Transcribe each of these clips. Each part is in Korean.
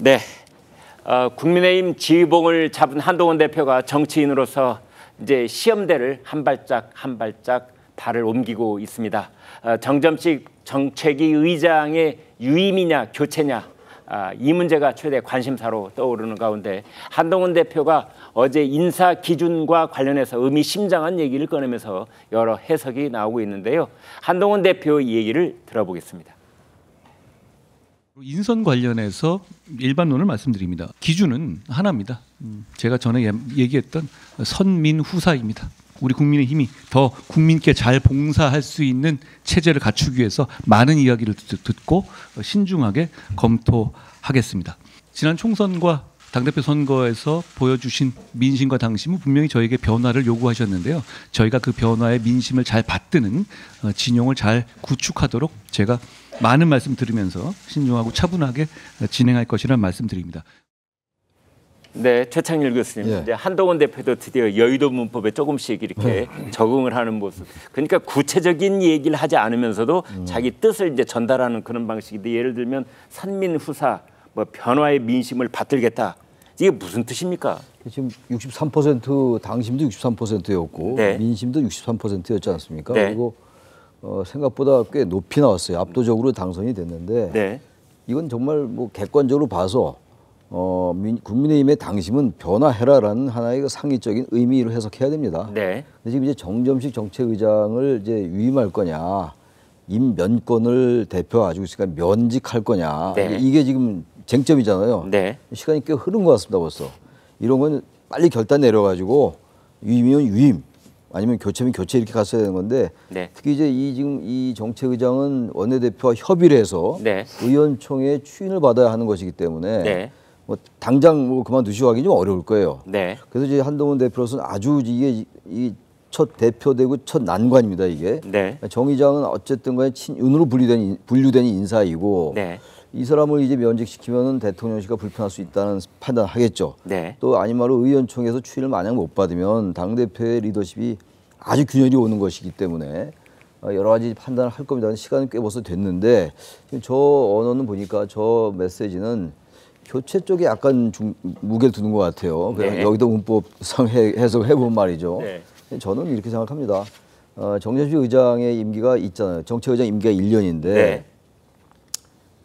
네, 국민의힘 지휘봉을 잡은 한동훈 대표가 정치인으로서 이제 시험대를 한 발짝 한 발짝 발을 옮기고 있습니다. 정점식 정책위 의장의 유임이냐 교체냐 이 문제가 최대 관심사로 떠오르는 가운데 한동훈 대표가 어제 인사 기준과 관련해서 의미심장한 얘기를 꺼내면서 여러 해석이 나오고 있는데요. 한동훈 대표의 얘기를 들어보겠습니다. 인선 관련해서 일반론을 말씀드립니다. 기준은 하나입니다. 제가 전에 얘기했던 선민후사입니다. 우리 국민의힘이 더 국민께 잘 봉사할 수 있는 체제를 갖추기 위해서 많은 이야기를 듣고 신중하게 검토하겠습니다. 지난 총선과 당대표 선거에서 보여주신 민심과 당심은 분명히 저에게 변화를 요구하셨는데요. 저희가 그 변화의 민심을 잘 받드는 진영을 잘 구축하도록 제가 많은 말씀 들으면서 신중하고 차분하게 진행할 것이라는 말씀드립니다. 네, 최창렬 교수님. 예. 이제 한동훈 대표도 드디어 여의도 문법에 조금씩 이렇게 적응을 하는 모습. 그러니까 구체적인 얘기를 하지 않으면서도 자기 뜻을 이제 전달하는 그런 방식인데, 예를 들면 선민후사, 뭐 변화의 민심을 받들겠다. 이게 무슨 뜻입니까? 지금 63% 당심도 63%였고 네. 민심도 63%였지 않습니까? 네. 그리고 생각보다 꽤 높이 나왔어요. 압도적으로 당선이 됐는데 네. 이건 정말 뭐 객관적으로 봐서 국민의힘의 당심은 변화해라라는 하나의 상위적인 의미로 해석해야 됩니다. 네. 근데 지금 이제 정점식 정책의장을 이제 유임할 거냐, 임면권을 대표 가지고 있으니까 면직할 거냐, 네. 이게 지금 쟁점이잖아요. 네. 시간이 꽤 흐른 것 같습니다, 벌써. 이런 건 빨리 결단 내려가지고 유임이면 유임, 아니면 교체면 교체 이렇게 갔어야 되는 건데, 네. 특히 이제 지금 이 정책의장은 원내대표와 협의를 해서 네. 의원총회 추인을 받아야 하는 것이기 때문에 네. 뭐 당장 뭐 그만두시고 하기 좀 어려울 거예요. 네. 그래서 이제 한동훈 대표로서는 아주 이게 이 첫 대표되고 첫 난관입니다, 이게. 네. 정 의장은 어쨌든 간에 친윤으로 분류된 인사이고, 네. 이 사람을 이제 면직시키면은 대통령실가 불편할 수 있다는 판단을 하겠죠. 네. 또 아닌 말로 의원총회에서 추인을 만약 못 받으면 당대표의 리더십이 아주 균열이 오는 것이기 때문에 여러 가지 판단을 할 겁니다. 시간은 꽤 벌써 됐는데, 지금 저 언어는 보니까 저 메시지는 교체 쪽에 약간 무게를 두는 것 같아요. 그냥 네. 여기도 문법상 해석을 해본 말이죠. 네. 저는 이렇게 생각합니다. 정점식 의장의 임기가 있잖아요. 정책의장 임기가 1년인데 네.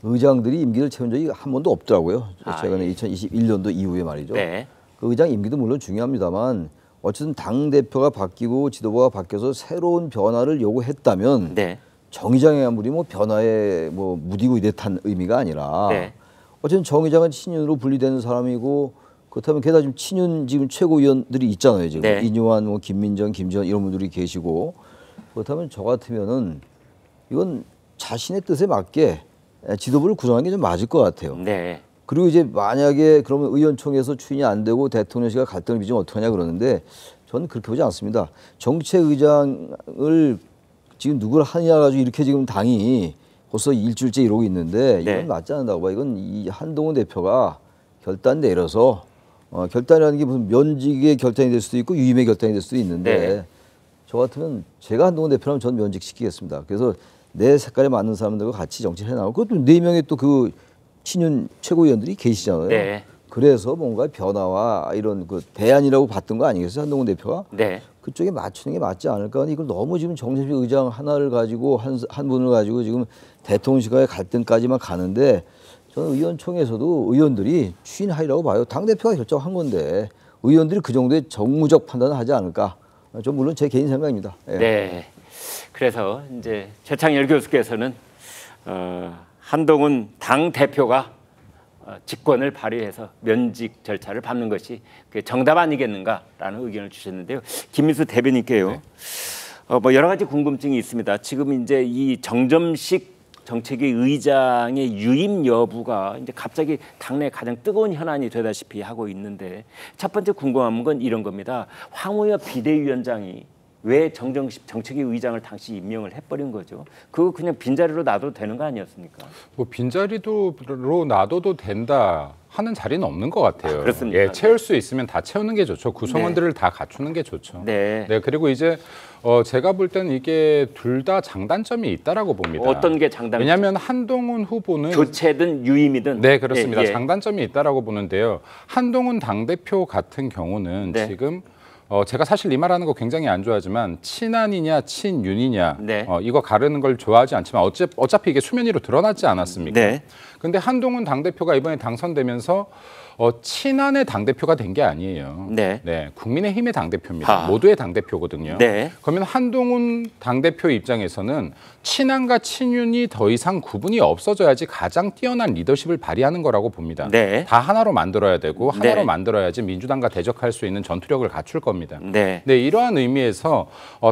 의장들이 임기를 채운 적이 한 번도 없더라고요. 최근에 예. 2021년도 이후에 말이죠. 네. 그 의장 임기도 물론 중요합니다만 어쨌든 당 대표가 바뀌고 지도부가 바뀌어서 새로운 변화를 요구했다면 네. 정 의장의 아무리 뭐 변화에 뭐 무디고 이랬다는 의미가 아니라 네. 어쨌든 정 의장은 친윤으로 분리되는 사람이고, 그렇다면 게다가 지금 친윤 지금 최고위원들이 있잖아요. 지금 네. 이뇨한, 뭐 김민정, 김지원 이런 분들이 계시고, 그렇다면 저 같으면은 이건 자신의 뜻에 맞게 지도부를 구성하는 게 좀 맞을 것 같아요. 네. 그리고 이제 만약에 그러면 의원총회에서 추인이 안 되고 대통령실과 갈등을 빚으면 어떡하냐 그러는데, 저는 그렇게 보지 않습니다. 정책의장을 지금 누구를 하느냐 가지고 이렇게 지금 당이 벌써 일주일째 이러고 있는데, 이건 네. 맞지 않는다고 봐. 이건 이 한동훈 대표가 결단 내려서 결단이라는 게 무슨 면직의 결단이 될 수도 있고 유임의 결단이 될 수도 있는데, 네. 저 같으면 제가 한동훈 대표라면 전 면직시키겠습니다. 그래서 내 색깔에 맞는 사람들과 같이 정치를 해나가고, 그것도 4명의 또 그 친윤 최고위원들이 계시잖아요. 네. 그래서 뭔가 변화와 이런 그 대안이라고 봤던 거 아니겠어요, 한동훈 대표가? 네. 그쪽에 맞추는 게 맞지 않을까? 이걸 너무 지금 정점식 의장 하나를 가지고 한 분을 가지고 지금 대통령실과의 갈등까지만 가는데, 저는 의원총회에서도 의원들이 추인하리라고 봐요. 당대표가 결정한 건데 의원들이 그 정도의 정무적 판단을 하지 않을까? 좀 물론 제 개인 생각입니다. 예. 네. 그래서 이제 최창렬 교수께서는 한동훈 당 대표가 직권을 발휘해서 면직 절차를 밟는 것이 그게 정답 아니겠는가라는 의견을 주셨는데요. 김민수 대변인께요. 네. 뭐 여러 가지 궁금증이 있습니다. 지금 이제 이 정점식 정책위 의장의 유임 여부가 이제 갑자기 당내 가장 뜨거운 현안이 되다시피 하고 있는데, 첫 번째 궁금한 건 이런 겁니다. 황우여 비대위원장이 왜 정정식 정책위 의장을 당시 임명을 해버린 거죠? 그거 그냥 빈자리로 놔도 되는 거 아니었습니까? 뭐 빈자리로 놔둬도 된다 하는 자리는 없는 것 같아요. 그렇습니까? 예, 채울 수 있으면 다 채우는 게 좋죠. 구성원들을 다 갖추는 게 좋죠. 네. 네, 그리고 이제 제가 볼 때는 이게 둘 다 장단점이 있다라고 봅니다. 어떤 게 장단점? 왜냐하면 한동훈 후보는 교체든 유임이든. 네, 그렇습니다. 예, 예. 장단점이 있다라고 보는데요. 한동훈 당대표 같은 경우는 네. 지금 제가 사실 이 말하는 거 굉장히 안 좋아하지만 친한이냐 친윤이냐 네. 이거 가르는 걸 좋아하지 않지만 어차피 이게 수면 위로 드러났지 않았습니까? 네. 근데 한동훈 당대표가 이번에 당선되면서 친한의 당대표가 된 게 아니에요. 네. 국민의힘의 당대표입니다. 아. 모두의 당대표거든요. 네. 그러면 한동훈 당대표 입장에서는 친한과 친윤이 더 이상 구분이 없어져야지 가장 뛰어난 리더십을 발휘하는 거라고 봅니다. 네. 다 하나로 만들어야 되고 하나로 네. 만들어야지 민주당과 대적할 수 있는 전투력을 갖출 겁니다. 네. 네, 이러한 의미에서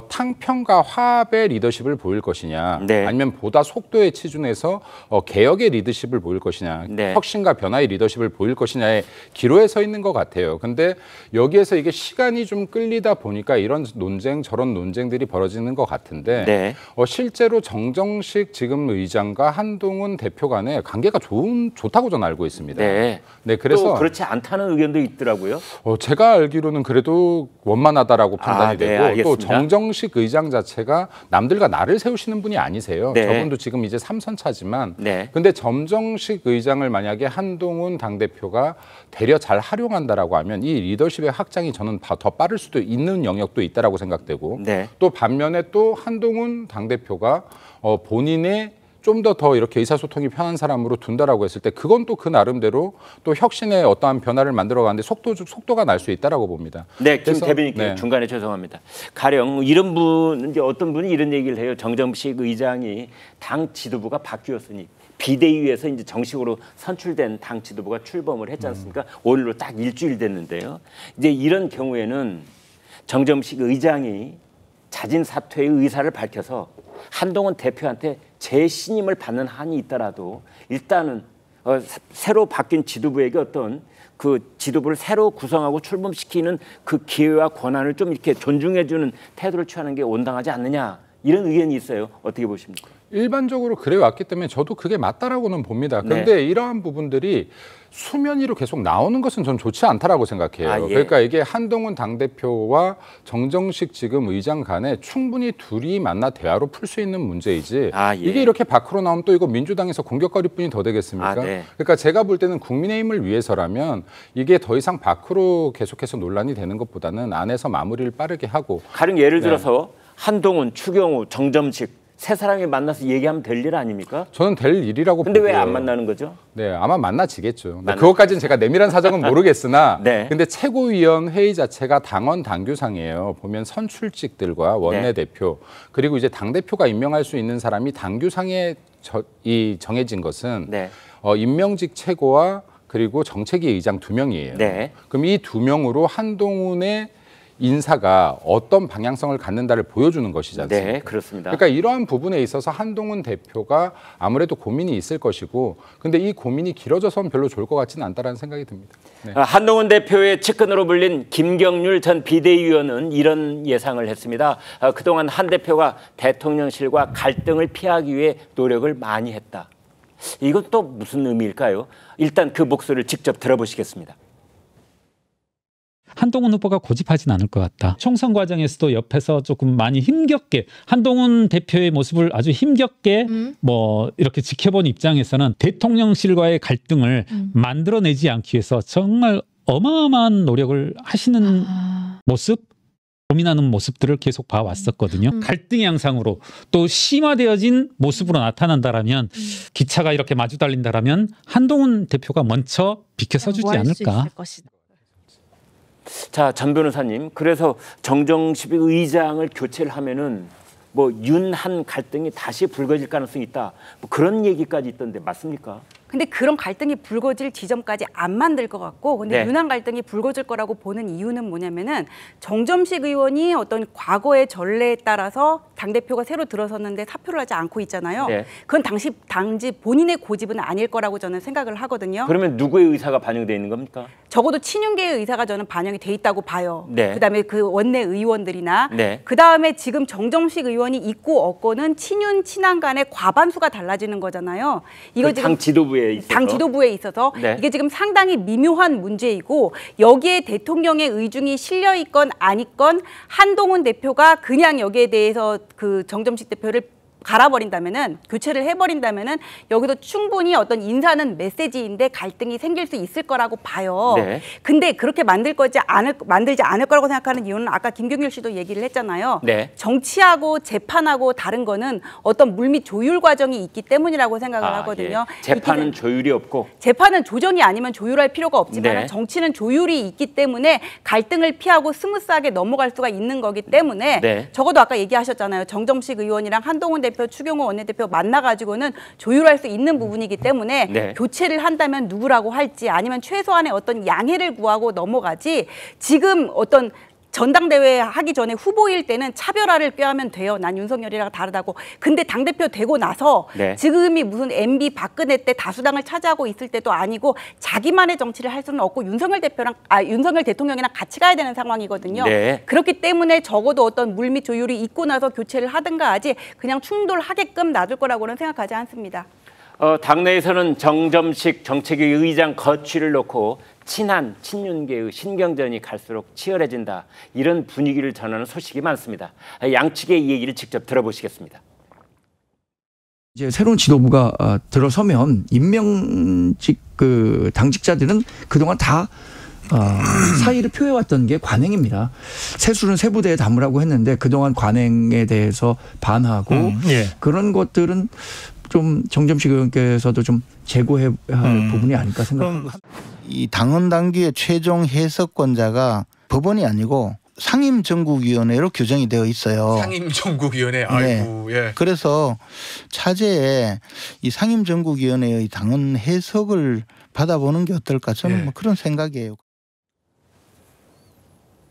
탕평과 화합의 리더십을 보일 것이냐, 네. 아니면 보다 속도에 치중해서 개혁의 리더십을 보일 것이냐, 네. 혁신과 변화의 리더십을 보일 것이냐의 기로에 서 있는 것 같아요. 근데 여기에서 이게 시간이 좀 끌리다 보니까 이런 논쟁, 저런 논쟁들이 벌어지는 것 같은데 네. 실제로 정정식 지금 의장과 한동훈 대표 간의 관계가 좋다고 저는 알고 있습니다. 네. 네, 그래서 또 그렇지 않다는 의견도 있더라고요. 제가 알기로는 그래도 원만하다라고 판단이 네, 되고 또 알겠습니다. 정정식 의장 자체가 남들과 나를 세우시는 분이 아니세요. 네. 저분도 지금 이제 3선 차지만 네. 근데 정정식 의장을 만약에 한동훈 당대표가 되려 잘 활용한다라고 하면 이 리더십의 확장이 저는 더 빠를 수도 있는 영역도 있다라고 생각되고 네. 또 반면에 또 한동훈 당대표가 본인의 좀 더 이렇게 의사소통이 편한 사람으로 둔다라고 했을 때 그건 또 그 나름대로 또 혁신의 어떠한 변화를 만들어가는데 속도가 날 수 있다라고 봅니다. 네, 김 그래서, 대변인께 네. 중간에 죄송합니다. 가령 이런 분 이제 어떤 분이 이런 얘기를 해요. 정정식 의장이 당 지도부가 바뀌었으니 비대위에서 이제 정식으로 선출된 당 지도부가 출범을 했지 않습니까? 오늘로 딱 일주일 됐는데요. 이제 이런 경우에는 정정식 의장이 자진 사퇴의 의사를 밝혀서 한동훈 대표한테 재신임을 받는 한이 있더라도 일단은 새로 바뀐 지도부에게 어떤 그 지도부를 새로 구성하고 출범시키는 그 기회와 권한을 좀 이렇게 존중해주는 태도를 취하는 게 온당하지 않느냐 이런 의견이 있어요. 어떻게 보십니까? 일반적으로 그래 왔기 때문에 저도 그게 맞다라고는 봅니다. 그런데 이러한 부분들이 수면 위로 계속 나오는 것은 전 좋지 않다라고 생각해요. 아, 예. 그러니까 이게 한동훈 당대표와 정정식 지금 의장 간에 충분히 둘이 만나 대화로 풀 수 있는 문제이지 아, 예. 이게 이렇게 밖으로 나오면 또 이거 민주당에서 공격거리뿐이 더 되겠습니까? 아, 네. 그러니까 제가 볼 때는 국민의힘을 위해서라면 이게 더 이상 밖으로 계속해서 논란이 되는 것보다는 안에서 마무리를 빠르게 하고 가령 예를 들어서 한동훈, 추경호, 정점식 세 사람이 만나서 얘기하면 될 일 아닙니까? 저는 될 일이라고 근데 보고요. 왜 안 만나는 거죠? 네, 아마 만나지겠죠. 그것까지는 제가 내밀한 사정은 모르겠으나, 네. 근데 최고위원 회의 자체가 당원 당규상이에요. 보면 선출직들과 원내대표 그리고 이제 당 대표가 임명할 수 있는 사람이 당규상에 정해진 것은 네. 임명직 최고와 그리고 정책위 의장 2명이에요. 네. 그럼 이 2명으로 한동훈의 인사가 어떤 방향성을 갖는다를 보여주는 것이지 않습니까? 네, 그렇습니다. 그러니까 이러한 부분에 있어서 한동훈 대표가 아무래도 고민이 있을 것이고 근데 이 고민이 길어져서는 별로 좋을 것 같지는 않다라는 생각이 듭니다. 네. 한동훈 대표의 측근으로 불린 김경률 전 비대위원은 이런 예상을 했습니다. 그동안 한 대표가 대통령실과 갈등을 피하기 위해 노력을 많이 했다. 이건 또 무슨 의미일까요? 일단 그 목소리를 직접 들어보시겠습니다. 한동훈 후보가 고집하진 않을 것 같다. 총선 과정에서도 옆에서 조금 많이 힘겹게 한동훈 대표의 모습을 아주 힘겹게 뭐 이렇게 지켜본 입장에서는 대통령실과의 갈등을 만들어내지 않기 위해서 정말 어마어마한 노력을 하시는 모습, 고민하는 모습들을 계속 봐왔었거든요. 갈등의 양상으로 또 심화되어진 모습으로 나타난다라면 기차가 이렇게 마주 달린다라면 한동훈 대표가 먼저 비켜서주지 않을까. 자, 전 변호사님, 그래서 정정식 의장을 교체를 하면은 뭐 윤한 갈등이 다시 불거질 가능성이 있다. 뭐 그런 얘기까지 있던데 맞습니까? 근데 그런 갈등이 불거질 지점까지 안 만들 것 같고, 근데 네. 유난 갈등이 불거질 거라고 보는 이유는 뭐냐면은 정점식 의원이 어떤 과거의 전례에 따라서 당대표가 새로 들어섰는데 사표를 하지 않고 있잖아요. 네. 그건 당시 본인의 고집은 아닐 거라고 저는 생각을 하거든요. 그러면 누구의 의사가 반영되어 있는 겁니까? 적어도 친윤계의 의사가 저는 반영이 돼 있다고 봐요. 네. 그다음에 그 원내 의원들이나 네. 그다음에 지금 정점식 의원이 있고 없고는 친윤 친한 간의 과반수가 달라지는 거잖아요. 이거 지금 당 지도부에 있어서. 당 지도부에 있어서 네. 이게 지금 상당히 미묘한 문제이고, 여기에 대통령의 의중이 실려 있건 아니건 한동훈 대표가 그냥 여기에 대해서 그 정점식 대표를 갈아버린다면은, 교체를 해버린다면은 여기도 충분히 어떤 인사는 메시지인데 갈등이 생길 수 있을 거라고 봐요. 네. 근데 그렇게 만들지 않을 거라고 생각하는 이유는 아까 김경률 씨도 얘기를 했잖아요. 네. 정치하고 재판하고 다른 거는 어떤 물밑 조율 과정이 있기 때문이라고 생각을 하거든요. 예. 재판은 조율이 없고. 재판은 조정이 아니면 조율할 필요가 없지만 네. 정치는 조율이 있기 때문에 갈등을 피하고 스무스하게 넘어갈 수가 있는 거기 때문에 네. 적어도 아까 얘기하셨잖아요. 정점식 의원이랑 한동훈 대표, 추경호 원내대표 만나가지고는 조율할 수 있는 부분이기 때문에 네. 교체를 한다면 누구라고 할지, 아니면 최소한의 어떤 양해를 구하고 넘어가지, 지금 어떤 전당대회 하기 전에 후보일 때는 차별화를 꾀하면 돼요. 난 윤석열이랑 다르다고. 근데 당대표 되고 나서 네. 지금이 무슨 MB 박근혜 때 다수당을 차지하고 있을 때도 아니고 자기만의 정치를 할 수는 없고 윤석열 대통령이랑 같이 가야 되는 상황이거든요. 네. 그렇기 때문에 적어도 어떤 물밑 조율이 있고 나서 교체를 하든가 하지, 그냥 충돌하게끔 놔둘 거라고는 생각하지 않습니다. 당내에서는 정점식 정책위 의장 거취를 놓고 친윤계의 신경전이 갈수록 치열해진다, 이런 분위기를 전하는 소식이 많습니다. 양측의 얘기를 직접 들어보시겠습니다. 이제 새로운 지도부가 들어서면 임명직 그 당직자들은 그동안 다 사의를 표해왔던 게 관행입니다. 세술은 세부대에 담으라고 했는데 그동안 관행에 대해서 반하고 그런 것들은 좀 정점식 의원께서도 좀 재고해야 할 부분이 아닐까 생각합니다. 이 당헌 당규의 최종 해석권자가 법원이 아니고 상임정국위원회로 규정이 되어 있어요. 상임정국위원회. 네. 아이고, 예. 그래서 차제에 이 상임정국위원회의 당헌 해석을 받아보는 게 어떨까, 저는 뭐 그런 생각이에요.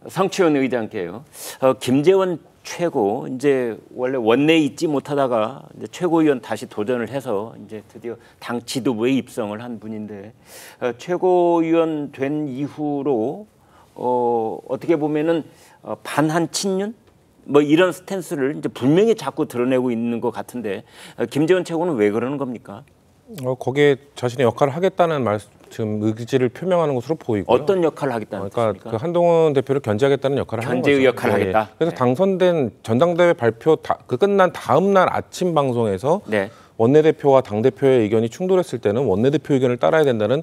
성추현 의장께요. 김재원 최고, 이제 원래 원내에 있지 못하다가 이제 최고위원 다시 도전을 해서 이제 드디어 당 지도부에 입성을 한 분인데, 최고위원 된 이후로 어떻게 보면은 반한 친윤 뭐 이런 스탠스를 이제 분명히 자꾸 드러내고 있는 것 같은데, 김재원 최고는 왜 그러는 겁니까? 거기에 자신의 역할을 하겠다는 지금 의지를 표명하는 것으로 보이고요. 어떤 역할을 하겠다는 그러니까 뜻입니까? 그 한동훈 대표를 견제하겠다는 역할을 하는 거죠. 견제의 역할을 하겠다. 그래서 네. 당선된 전당대회 발표 그 끝난 다음 날 아침 방송에서 네. 원내대표와 당대표의 의견이 충돌했을 때는 원내대표 의견을 따라야 된다는,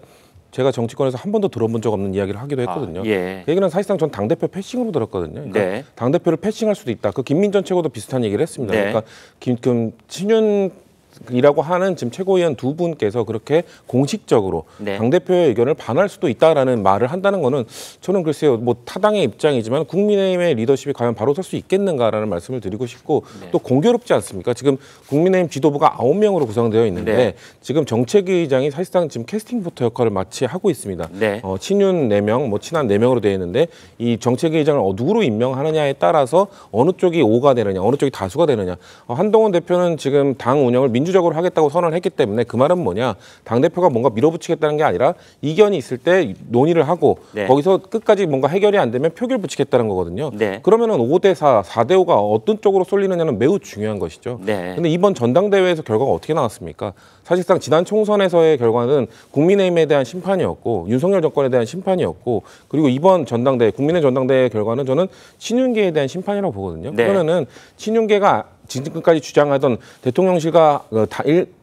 제가 정치권에서 한 번도 들어본 적 없는 이야기를 하기도 했거든요. 예. 그 얘기는 사실상 전 당대표 패싱으로 들었거든요. 그러니까 네. 당대표를 패싱할 수도 있다. 그 김민전 최고도 비슷한 얘기를 했습니다. 네. 그러니까 친윤이라고 하는 지금 최고위원 두 분께서 그렇게 공식적으로 네. 당대표의 의견을 반할 수도 있다라는 말을 한다는 거는, 저는 글쎄요, 뭐 타당의 입장이지만 국민의힘의 리더십이 과연 바로 설 수 있겠는가라는 말씀을 드리고 싶고, 네. 또 공교롭지 않습니까? 지금 국민의힘 지도부가 9명으로 구성되어 있는데 네. 지금 정책위 의장이 사실상 지금 캐스팅 보터 역할을 마치 하고 있습니다. 네. 친윤 4명, 뭐 친한 4명으로 되어 있는데, 이 정책위 의장을 누구로 임명하느냐에 따라서 어느 쪽이 5가 되느냐, 어느 쪽이 다수가 되느냐. 한동훈 대표는 지금 당 운영을 민주적으로 하겠다고 선언을 했기 때문에, 그 말은 뭐냐, 당대표가 뭔가 밀어붙이겠다는 게 아니라 이견이 있을 때 논의를 하고 네. 거기서 끝까지 뭔가 해결이 안 되면 표결 붙이겠다는 거거든요. 네. 그러면은 5대4, 4대5가 어떤 쪽으로 쏠리느냐는 매우 중요한 것이죠. 네. 근데 이번 전당대회에서 결과가 어떻게 나왔습니까? 사실상 지난 총선에서의 결과는 국민의힘에 대한 심판이었고, 윤석열 정권에 대한 심판이었고, 그리고 이번 전당대회, 국민의 전당대회 결과는 저는 친윤계에 대한 심판이라고 보거든요. 네. 그러면은 친윤계가 지금까지 주장하던 대통령실과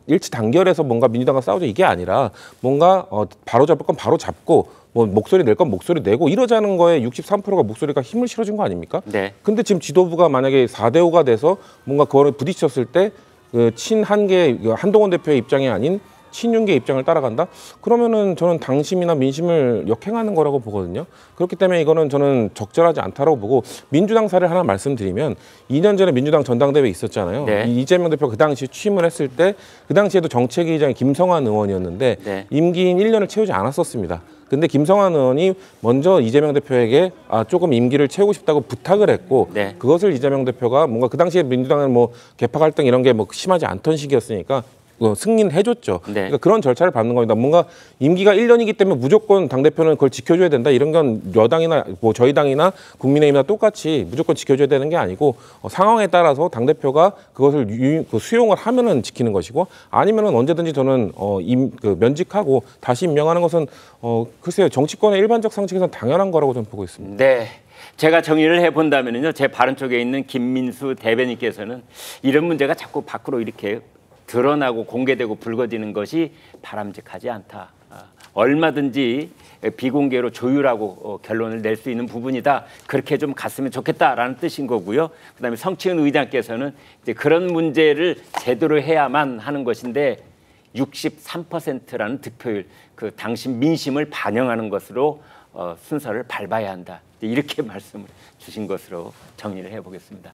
일치 단결해서 뭔가 민주당과 싸우자, 이게 아니라 뭔가 바로 잡을 건 바로 잡고, 뭐 목소리 낼 건 목소리 내고 이러자는 거에 63%가 목소리가 힘을 실어준 거 아닙니까? 네. 근데 지금 지도부가 만약에 4대5가 돼서 뭔가 그거를 부딪혔을 때 그 친한계 한동훈 대표의 입장이 아닌 친윤계 입장을 따라간다? 그러면은 저는 당심이나 민심을 역행하는 거라고 보거든요. 그렇기 때문에 이거는 저는 적절하지 않다라고 보고 민주당 사례를 하나 말씀드리면 2년 전에 민주당 전당대회 있었잖아요. 네. 이재명 대표 그 당시 취임을 했을 때 그 당시에도 정책위의장이 김성환 의원이었는데 네. 임기인 1년을 채우지 않았었습니다. 근데 김성환 의원이 먼저 이재명 대표에게 조금 임기를 채우고 싶다고 부탁을 했고 네. 그것을 이재명 대표가 뭔가 그 당시에 민주당은 뭐 개파 갈등 이런 게 뭐 심하지 않던 시기였으니까 승인을 해줬죠. 네. 그러니까 그런 절차를 밟는 겁니다. 뭔가 임기가 1년이기 때문에 무조건 당대표는 그걸 지켜줘야 된다. 이런 건 여당이나 뭐 저희 당이나 국민의힘이나 똑같이 무조건 지켜줘야 되는 게 아니고 상황에 따라서 당대표가 그것을 수용을 하면은 지키는 것이고 아니면은 언제든지 저는 면직하고 다시 임명하는 것은 글쎄요. 정치권의 일반적 상식에서는 당연한 거라고 저는 보고 있습니다. 네. 제가 정리를 해본다면요. 제 바른 쪽에 있는 김민수 대변인께서는 이런 문제가 자꾸 밖으로 이렇게 드러나고 공개되고 불거지는 것이 바람직하지 않다. 얼마든지 비공개로 조율하고 결론을 낼 수 있는 부분이다. 그렇게 좀 갔으면 좋겠다라는 뜻인 거고요. 그다음에 성치은 의장께서는 이제 그런 문제를 제대로 해야만 하는 것인데 63%라는 득표율, 그 당신 민심을 반영하는 것으로 순서를 밟아야 한다. 이렇게 말씀을 주신 것으로 정리를 해보겠습니다.